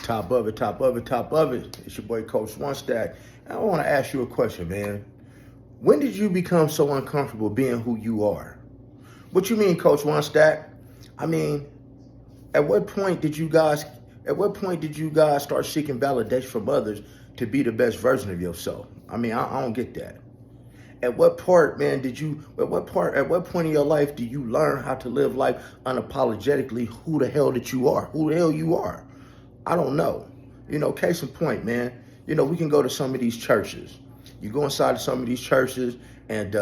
Top of it, top of it, top of it. It's your boy Coach One Stack. I want to ask you a question, man. When did you become so uncomfortable being who you are? What you mean, Coach One Stack? I mean, at what point did you guys start seeking validation from others to be the best version of yourself? I mean, I don't get that. At what point in your life do you learn how to live life unapologetically who the hell that you are? Who the hell you are? I don't know. Case in point, man. We can go to some of these churches. You go inside of some of these churches and,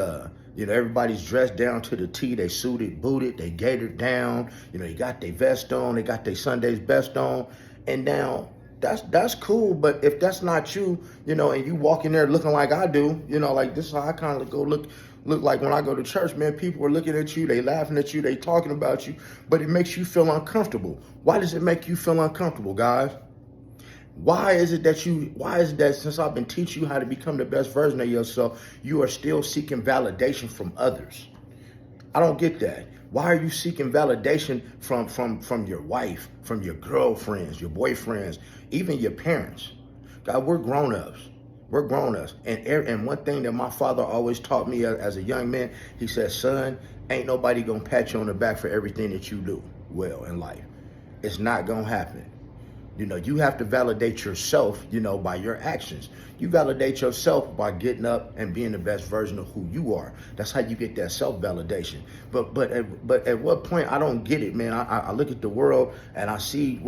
everybody's dressed down to the T. They suited, booted, they gaitered down. They got their vest on, they got their Sunday's best on. And now that's cool. But if that's not you, and you walk in there looking like I do, like this is how I kind of go look like when I go to church, man. People are looking at you, they laughing at you, they talking about you, but it makes you feel uncomfortable. Why does it make you feel uncomfortable, guys? Why is it that since I've been teaching you how to become the best version of yourself, you are still seeking validation from others? I don't get that. Why are you seeking validation from your wife, from your girlfriends, your boyfriends, even your parents? God, we're grown-ups. We're grown-ups. And one thing that my father always taught me as a young man, he said, son, ain't nobody gonna pat you on the back for everything that you do well in life. It's not gonna happen. You have to validate yourself, by your actions. You validate yourself by getting up and being the best version of who you are. That's how you get that self-validation. But at what point, I don't get it, man. I look at the world and I see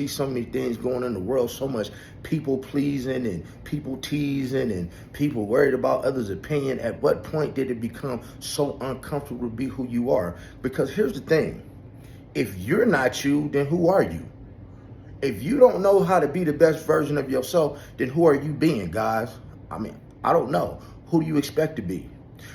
so many things going on in the world, so much people pleasing and people teasing and people worried about others' opinion. At what point did it become so uncomfortable to be who you are? Because here's the thing. If you're not you, then who are you? If you don't know how to be the best version of yourself, then who are you being, guys? I mean, I don't know. Who do you expect to be?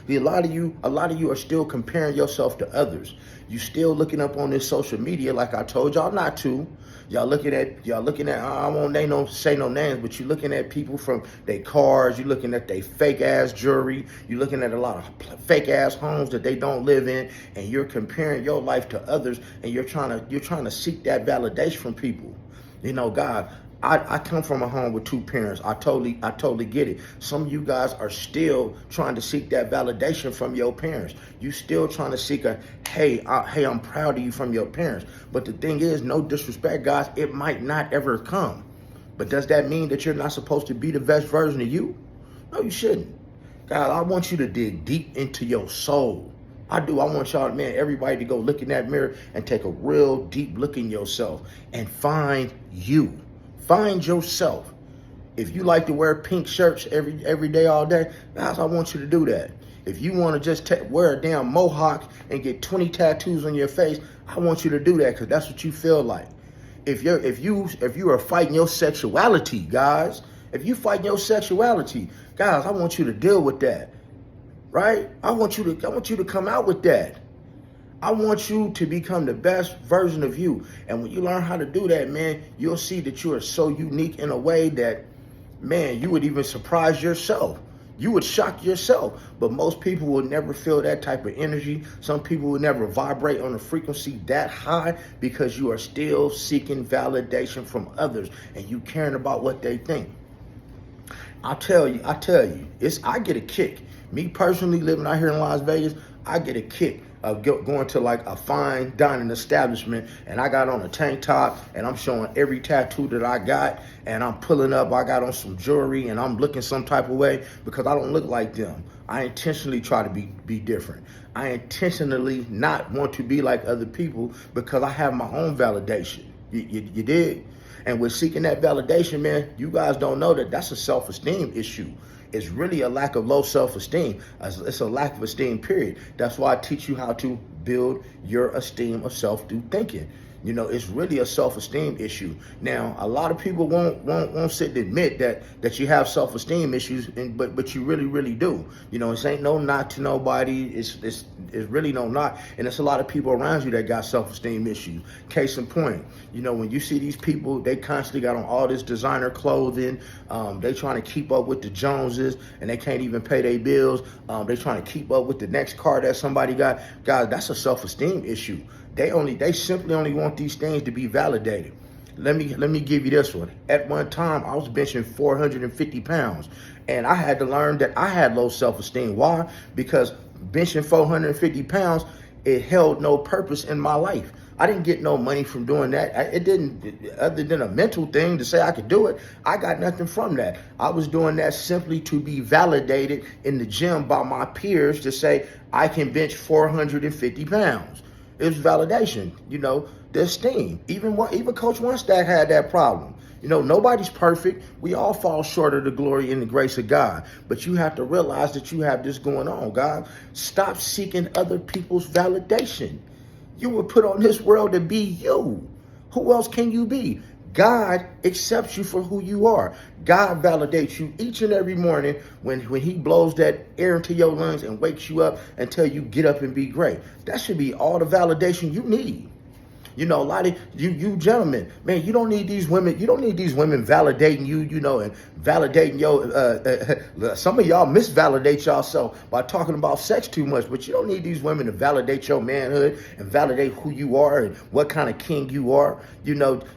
A lot of you are still comparing yourself to others. You still looking up on this social media like I told y'all not to. Y'all looking at, I won't say no names, but you're looking at people from their cars, you're looking at their fake ass jewelry, you're looking at a lot of fake ass homes that they don't live in, and you're comparing your life to others, and you're trying to seek that validation from people. God, I come from a home with two parents. I totally get it. Some of you guys are still trying to seek that validation from your parents. You still trying to seek hey, I'm proud of you from your parents. But the thing is, no disrespect, guys, it might not ever come. But does that mean that you're not supposed to be the best version of you? No, you shouldn't. God, I want you to dig deep into your soul. I do. I want y'all, man, everybody to go look in that mirror and take a real deep look in yourself and find you. Find yourself. If you like to wear pink shirts every day, all day, guys, I want you to do that. If you want to just wear a damn mohawk and get 20 tattoos on your face, I want you to do that because that's what you feel like. If you are fighting your sexuality, guys, if you fighting your sexuality, guys, I want you to deal with that. Right? I want you to come out with that. I want you to become the best version of you. And when you learn how to do that, man, you'll see that you are so unique in a way that, man, you would even surprise yourself. You would shock yourself. But most people will never feel that type of energy. Some people will never vibrate on a frequency that high because you are still seeking validation from others and you caring about what they think. I tell you, I get a kick. Me personally, living out here in Las Vegas, I get a kick of going to like a fine dining establishment and I got on a tank top and I'm showing every tattoo that I got and I'm pulling up, I got on some jewelry and I'm looking some type of way because I don't look like them. I intentionally try to be different. I intentionally not want to be like other people because I have my own validation. You dig? And with seeking that validation, man, you guys don't know that that's a self-esteem issue. It's really a lack of low self-esteem. It's a lack of esteem, period. That's why I teach you how to build your esteem of self through thinking. It's really a self-esteem issue. Now, a lot of people won't sit and admit that you have self-esteem issues, but you really do. It ain't no knock to nobody. It's really no knock, and it's a lot of people around you that got self-esteem issues. Case in point, when you see these people, they constantly got on all this designer clothing. They trying to keep up with the Joneses, and they can't even pay their bills. They trying to keep up with the next car that somebody got. Guys, that's a self-esteem issue. They simply only want these things to be validated. let me give you this one. At one time, I was benching 450 pounds, and I had to learn that I had low self-esteem. Why? Because benching 450 pounds, it held no purpose in my life. I didn't get no money from doing that. It didn't, other than a mental thing to say I could do it. I got nothing from that. I was doing that simply to be validated in the gym by my peers to say I can bench 450 pounds. It was validation, the esteem. Even Coach One Stack had that problem. Nobody's perfect. We all fall short of the glory and the grace of God. But you have to realize that you have this going on, God. Stop seeking other people's validation. You were put on this world to be you. Who else can you be? God accepts you for who you are. God validates you each and every morning when he blows that air into your lungs and wakes you up and tell you get up and be great. That should be all the validation you need. A lot of you gentlemen, man, you don't need these women validating you, and validating some of y'all misvalidate yourself by talking about sex too much, but you don't need these women to validate your manhood and validate who you are and what kind of king you are,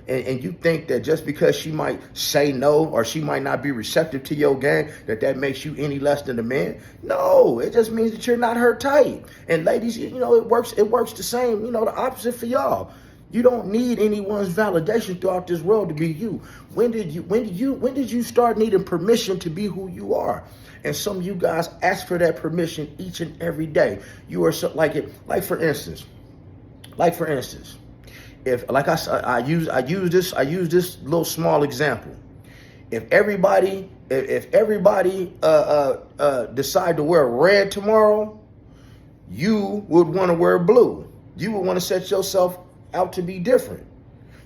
and you think that just because she might say no or she might not be receptive to your game, that makes you any less than a man. No, it just means that you're not her type. And ladies, it works the same, the opposite for y'all. You don't need anyone's validation throughout this world to be you. When did you start needing permission to be who you are? And some of you guys ask for that permission each and every day. You are so like for instance, if I use this little small example. If everybody decide to wear red tomorrow, you would want to wear blue. You would want to set yourself out to be different.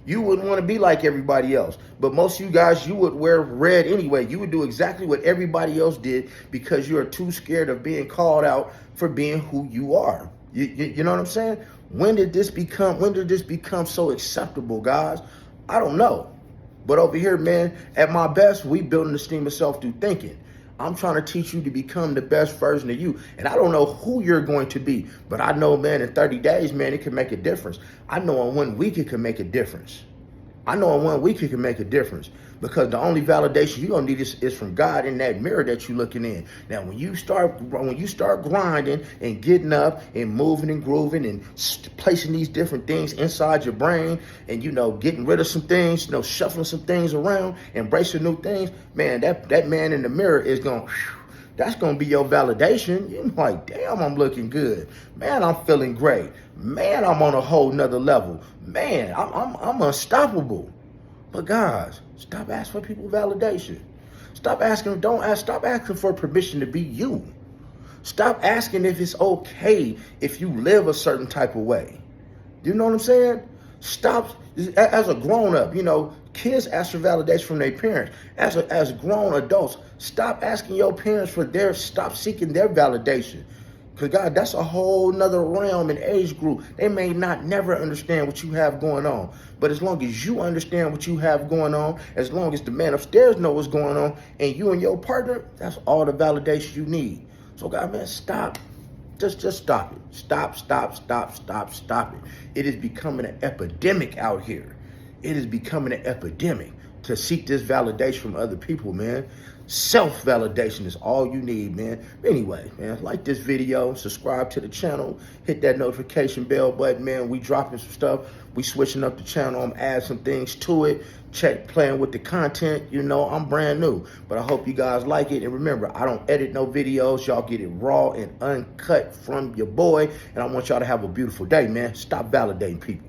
You wouldn't want to be like everybody else. But most of you guys, you would wear red anyway. You would do exactly what everybody else did because you're too scared of being called out for being who you are. You know what I'm saying? When did this become so acceptable, guys? I don't know. But over here, man, at my best, we building esteem of self through thinking. I'm trying to teach you to become the best version of you. And I don't know who you're going to be, but I know, man, in 30 days, man, it can make a difference. I know in 1 week it can make a difference. Because the only validation you're gonna need is from God in that mirror that you're looking in. Now, when you start grinding and getting up and moving and grooving and placing these different things inside your brain and getting rid of some things, shuffling some things around, embracing new things, man, that man in the mirror is that's gonna be your validation. You're like, damn, I'm looking good. Man, I'm feeling great. Man, I'm on a whole nother level. Man, I'm unstoppable. But guys, stop asking for people validation. Stop asking for permission to be you. Stop asking if it's okay if you live a certain type of way. You know what I'm saying? Stop, as a grown-up, kids ask for validation from their parents. As grown adults, stop asking your parents stop seeking their validation. Because, God, that's a whole nother realm and age group. They may never understand what you have going on. But as long as you understand what you have going on, as long as the man upstairs knows what's going on, and you and your partner, that's all the validation you need. So, God, man, stop. Just stop it. Stop it. It is becoming an epidemic out here. It is becoming an epidemic to seek this validation from other people, man. Self-validation is all you need, man. Anyway, man, like this video, subscribe to the channel, hit that notification bell button, man. We dropping some stuff. We switching up the channel. I'm adding some things to it. Playing with the content. I'm brand new, but I hope you guys like it. And remember, I don't edit no videos. Y'all get it raw and uncut from your boy. And I want y'all to have a beautiful day, man. Stop validating people.